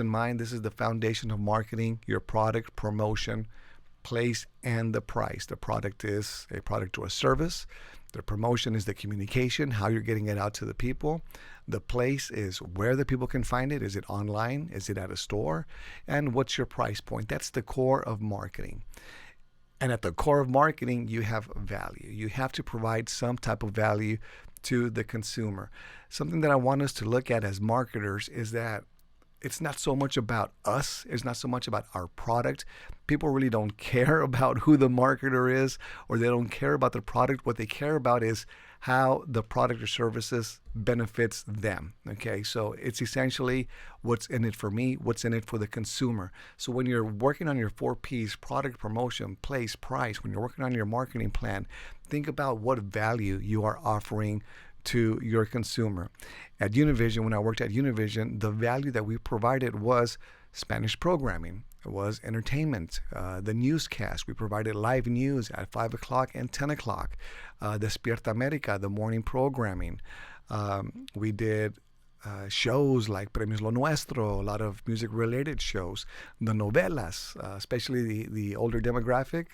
in mind, this is the foundation of marketing: your product, promotion, place, and the price. The product is a product or a service. The promotion is the communication, how you're getting it out to the people. The place is where the people can find it. Is it online? Is it at a store? And what's your price point? That's the core of marketing. And at the core of marketing, you have value. You have to provide some type of value to the consumer. Something that I want us to look at as marketers is that it's not so much about us. It's not so much about our product. People really don't care about who the marketer is, or they don't care about the product. What they care about is how the product or services benefits them. Okay, so it's essentially what's in it for me, what's in it for the consumer. So when you're working on your 4Ps: product, promotion, place, price, when you're working on your marketing plan, think about what value you are offering to your consumer. At Univision, when I worked at Univision, the value that we provided was Spanish programming. It was entertainment, the newscast. We provided live news at 5 o'clock and 10 o'clock. Despierta America, the morning programming. We did shows like Premios Lo Nuestro, a lot of music-related shows. The novelas, especially the older demographic,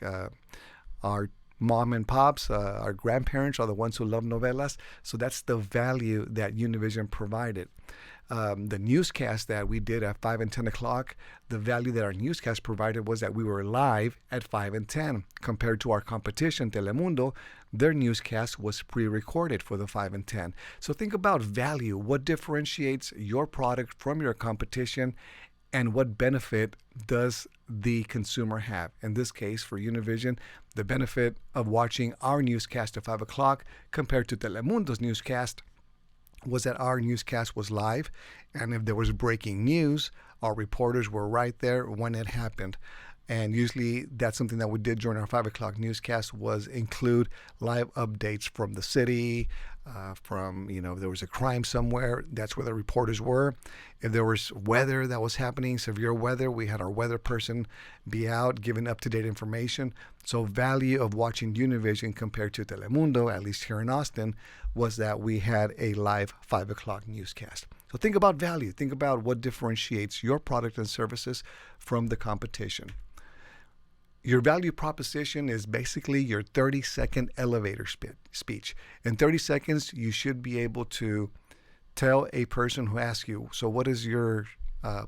our mom and pops, our grandparents are the ones who love novelas. So that's the value that Univision provided. The newscast that we did at 5 and 10 o'clock, the value that our newscast provided was that we were live at 5 and 10. Compared to our competition, Telemundo, their newscast was pre-recorded for the 5 and 10. So think about value. What differentiates your product from your competition, and what benefit does the consumer have? In this case, for Univision, the benefit of watching our newscast at 5 o'clock compared to Telemundo's newscast was that our newscast was live, and if there was breaking news, our reporters were right there when it happened. And usually that's something that we did during our 5 o'clock newscast, was include live updates from the city, from, if there was a crime somewhere, that's where the reporters were. If there was weather that was happening, severe weather, we had our weather person be out giving up-to-date information. So value of watching Univision compared to Telemundo, at least here in Austin, was that we had a live 5 o'clock newscast. So think about value. Think about what differentiates your product and services from the competition. Your value proposition is basically your 30-second elevator speech. In 30 seconds, you should be able to tell a person who asks you, so what is your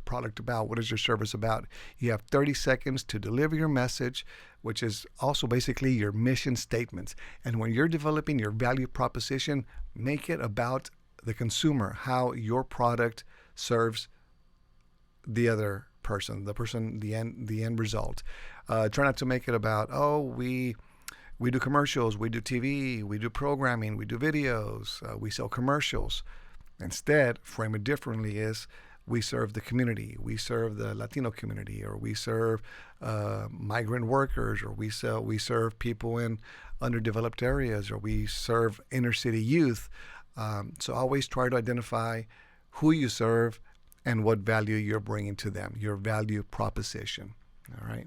product about? What is your service about? You have 30 seconds to deliver your message, which is also basically your mission statements. And when you're developing your value proposition, make it about the consumer, how your product serves the other person, the end result. Try not to make it about, we do commercials, we do TV, we do programming, we do videos, we sell commercials. Instead, frame it differently: is we serve the community, we serve the Latino community, or we serve migrant workers, or we serve people in underdeveloped areas, or we serve inner city youth. So always try to identify who you serve and what value you're bringing to them, your value proposition. All right.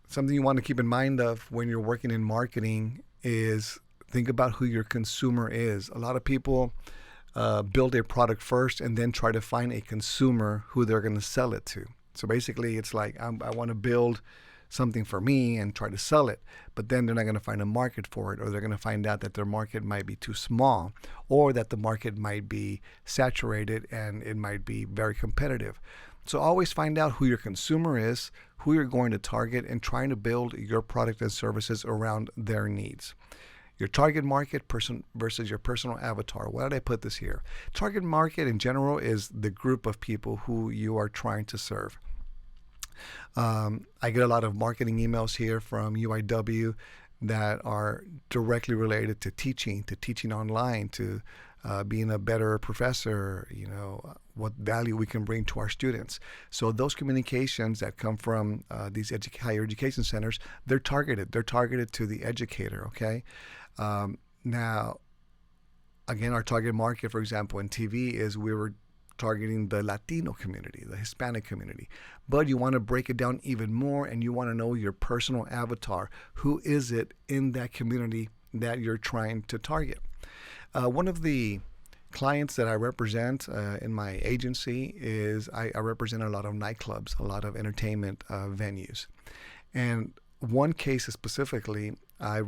Something you want to keep in mind of when you're working in marketing is think about who your consumer is. A lot of people build a product first and then try to find a consumer who they're going to sell it to. So basically, it's like I want to build something for me and try to sell it, but then they're not going to find a market for it, or they're going to find out that their market might be too small, or that the market might be saturated and it might be very competitive. So always find out who your consumer is, who you're going to target, and trying to build your product and services around their needs. Your target market person versus your personal avatar. Why did I put this here? Target market in general is the group of people who you are trying to serve. I get a lot of marketing emails here from UIW that are directly related to teaching online, to being a better professor, what value we can bring to our students. So those communications that come from these higher education centers, they're targeted. They're targeted to the educator, okay? Now, again, our target market, for example, in TV is we were targeting the Latino community, the Hispanic community. But you want to break it down even more, and you want to know your personal avatar. Who is it in that community that you're trying to target? One of the clients that I represent in my agency is I represent a lot of nightclubs, a lot of entertainment venues. And one case specifically, I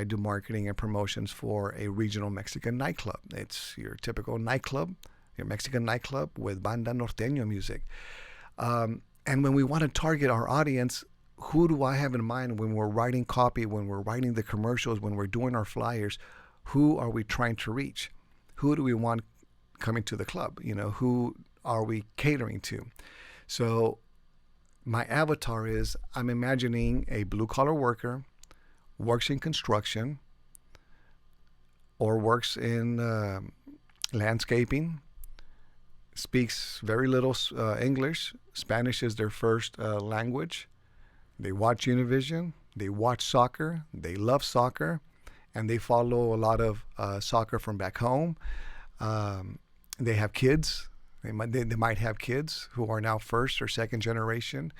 do marketing and promotions for a regional Mexican nightclub. It's your typical nightclub, your Mexican nightclub with banda norteño music. And when we want to target our audience, who do I have in mind when we're writing copy, when we're writing the commercials, when we're doing our flyers? Who are we trying to reach? Who do we want coming to the club? Who are we catering to? So my avatar is, I'm imagining a blue-collar worker, works in construction, or works in landscaping, speaks very little English. Spanish is their first language. They watch Univision. They watch soccer. They love soccer. And they follow a lot of soccer from back home. They have kids. They might have kids who are now first or second generation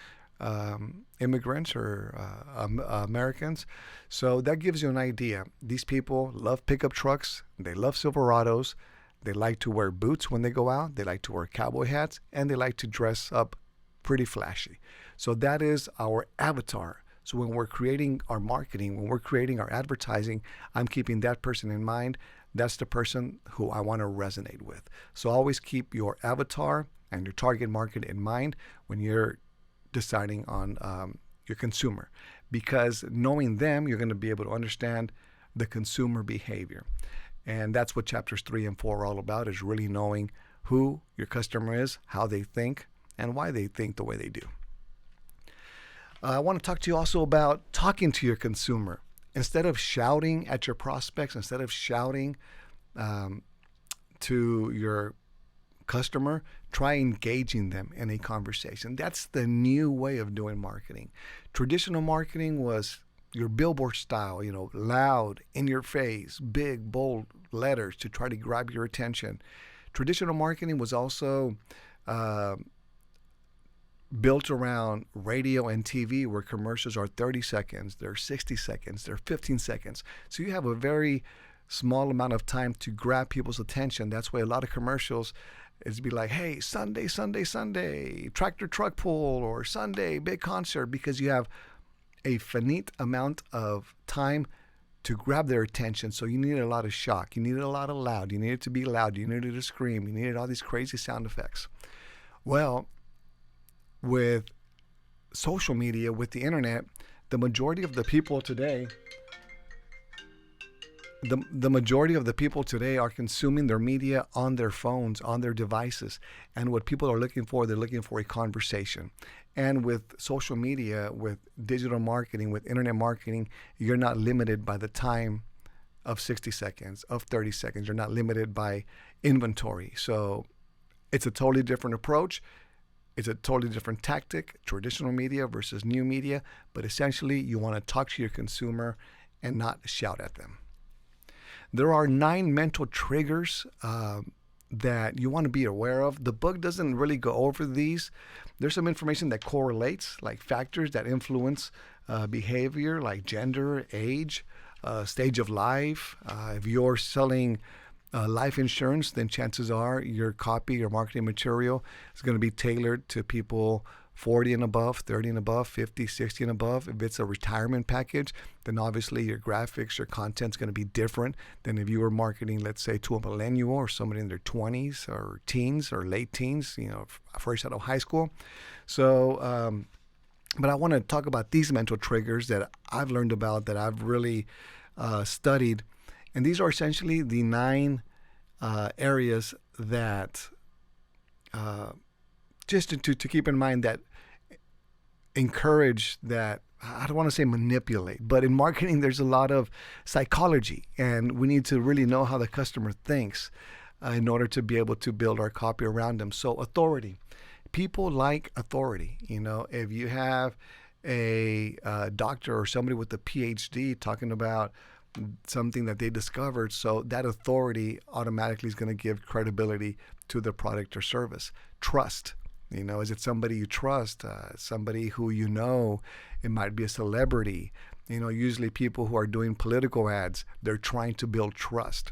immigrants or Americans. So that gives you an idea. These people love pickup trucks. They love Silverados. They like to wear boots when they go out. They like to wear cowboy hats. And they like to dress up pretty flashy. So that is our avatar. So when we're creating our marketing, when we're creating our advertising, I'm keeping that person in mind. That's the person who I want to resonate with. So always keep your avatar and your target market in mind when you're deciding on your consumer. Because knowing them, you're going to be able to understand the consumer behavior. And that's what chapters 3 and 4 are all about, is really knowing who your customer is, how they think, and why they think the way they do. I want to talk to you also about talking to your consumer. Instead of shouting at your prospects, instead of shouting to your customer, try engaging them in a conversation. That's the new way of doing marketing. Traditional marketing was your billboard style, loud, in your face, big, bold letters to try to grab your attention. Traditional marketing was also built around radio and TV, where commercials are 30 seconds, they're 60 seconds, they're 15 seconds. So you have a very small amount of time to grab people's attention. That's why a lot of commercials is be like, hey, Sunday, Sunday, Sunday, tractor truck pull, or Sunday, big concert, because you have a finite amount of time to grab their attention. So you need a lot of shock. You need a lot of loud. You need it to be loud. You needed to scream. You needed all these crazy sound effects. Well, with social media, with the internet, the majority of the people today, the majority of the people today are consuming their media on their phones, on their devices. And what people are looking for, they're looking for a conversation. And with social media, with digital marketing, with internet marketing, you're not limited by the time of 60 seconds, of 30 seconds. You're not limited by inventory. So it's a totally different approach. It's a totally different tactic, traditional media versus new media. But essentially, you want to talk to your consumer and not shout at them. There are 9 mental triggers that you want to be aware of. The book doesn't really go over these. There's some information that correlates, like factors that influence behavior, like gender, age, stage of life. If you're selling life insurance, then chances are your copy, your marketing material is going to be tailored to people 40 and above, 30 and above, 50, 60 and above. If it's a retirement package, then obviously your graphics, your content is going to be different than if you were marketing, let's say, to a millennial or somebody in their 20s or teens or late teens, fresh out of high school. So, but I want to talk about these mental triggers that I've learned about, that I've really studied. And these are essentially the 9 areas that just to keep in mind, that encourage, that I don't want to say manipulate, but in marketing there's a lot of psychology, and we need to really know how the customer thinks in order to be able to build our copy around them. So authority. People like authority. If you have a doctor or somebody with a PhD talking about something that they discovered, so that authority automatically is going to give credibility to the product or service. Trust. Is it somebody you trust? Somebody who it might be a celebrity. Usually people who are doing political ads, they're trying to build trust.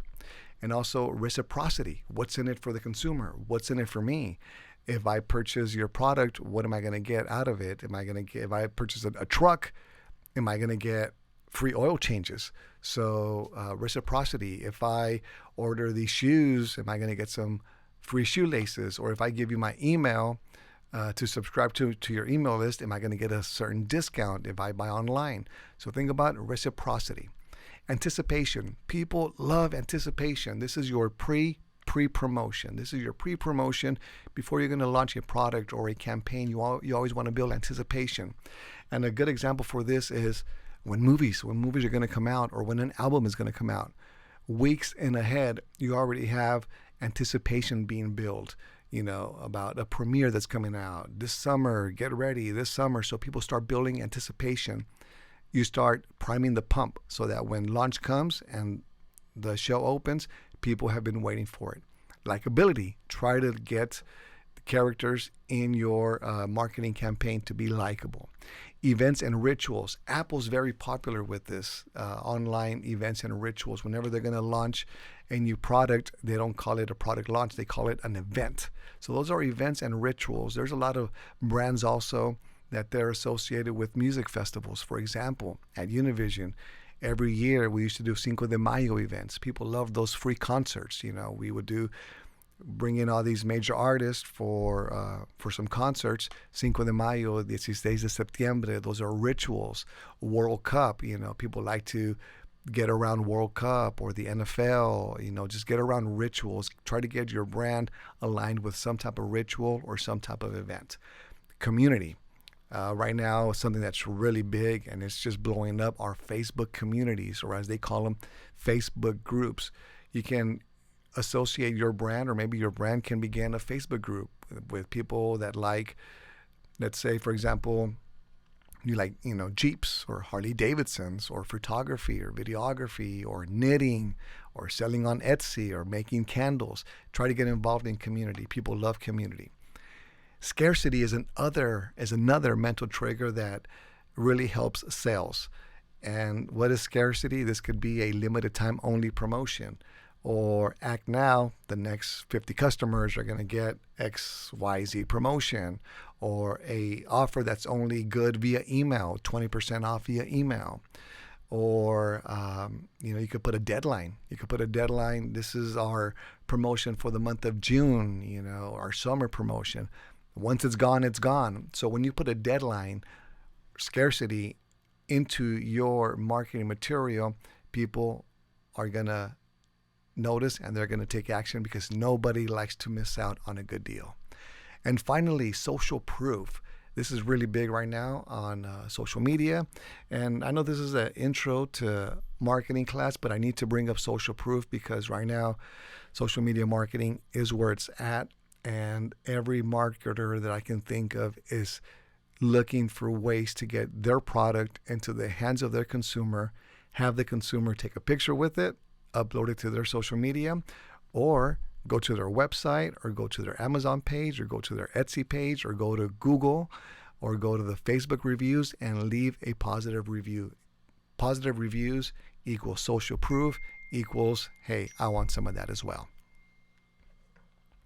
And also reciprocity. What's in it for the consumer? What's in it for me? If I purchase your product, what am I going to get out of it? If I purchase a truck, am I going to get free oil changes? So reciprocity. If I order these shoes, am I going to get some free shoelaces? Or if I give you my email to subscribe to your email list, am I going to get a certain discount if I buy online? So think about reciprocity. Anticipation. People love anticipation. This is your pre-promotion. This is your pre-promotion before you're going to launch a product or a campaign. You always want to build anticipation. And a good example for this is when movies are going to come out or when an album is going to come out. Weeks in ahead, you already have anticipation being built, about a premiere that's coming out this summer. Get ready this summer. So people start building anticipation. You start priming the pump so that when launch comes and the show opens, people have been waiting for it. Likability. Try to get the characters in your marketing campaign to be likable. Events and rituals. Apple's very popular with this online events and rituals. Whenever they're going to launch a new product, they don't call it a product launch. They call it an event. So those are events and rituals. There's a lot of brands also that they're associated with music festivals. For example, at Univision, every year we used to do Cinco de Mayo events. People love those free concerts. We would bring in all these major artists for some concerts. Cinco de Mayo, 16 de septiembre, those are rituals. World Cup, people like to get around World Cup or the NFL, just get around rituals. Try to get your brand aligned with some type of ritual or some type of event. Community. Right now, something that's really big and it's just blowing up are Facebook communities, or as they call them, Facebook groups. You can associate your brand, or maybe your brand can begin a Facebook group with people that like, let's say, for example, you like, Jeeps or Harley Davidsons or photography or videography or knitting or selling on Etsy or making candles. Try to get involved in community. People love community. Scarcity is another mental trigger that really helps sales. And what is scarcity? This could be a limited time only promotion, or act now, the next 50 customers are going to get XYZ promotion, or a offer that's only good via email, 20% off via email. Or, you could put a deadline. This is our promotion for the month of June, our summer promotion. Once it's gone, it's gone. So when you put a deadline, scarcity into your marketing material, people are going to notice and they're going to take action because nobody likes to miss out on a good deal. And finally, social proof. This is really big right now on social media. And I know this is an intro to marketing class, but I need to bring up social proof because right now, social media marketing is where it's at. And every marketer that I can think of is looking for ways to get their product into the hands of their consumer, have the consumer take a picture with it, upload it to their social media, or go to their website, or go to their Amazon page, or go to their Etsy page, or go to Google, or go to the Facebook reviews and leave a positive review. Positive reviews equals social proof equals, hey, I want some of that as well.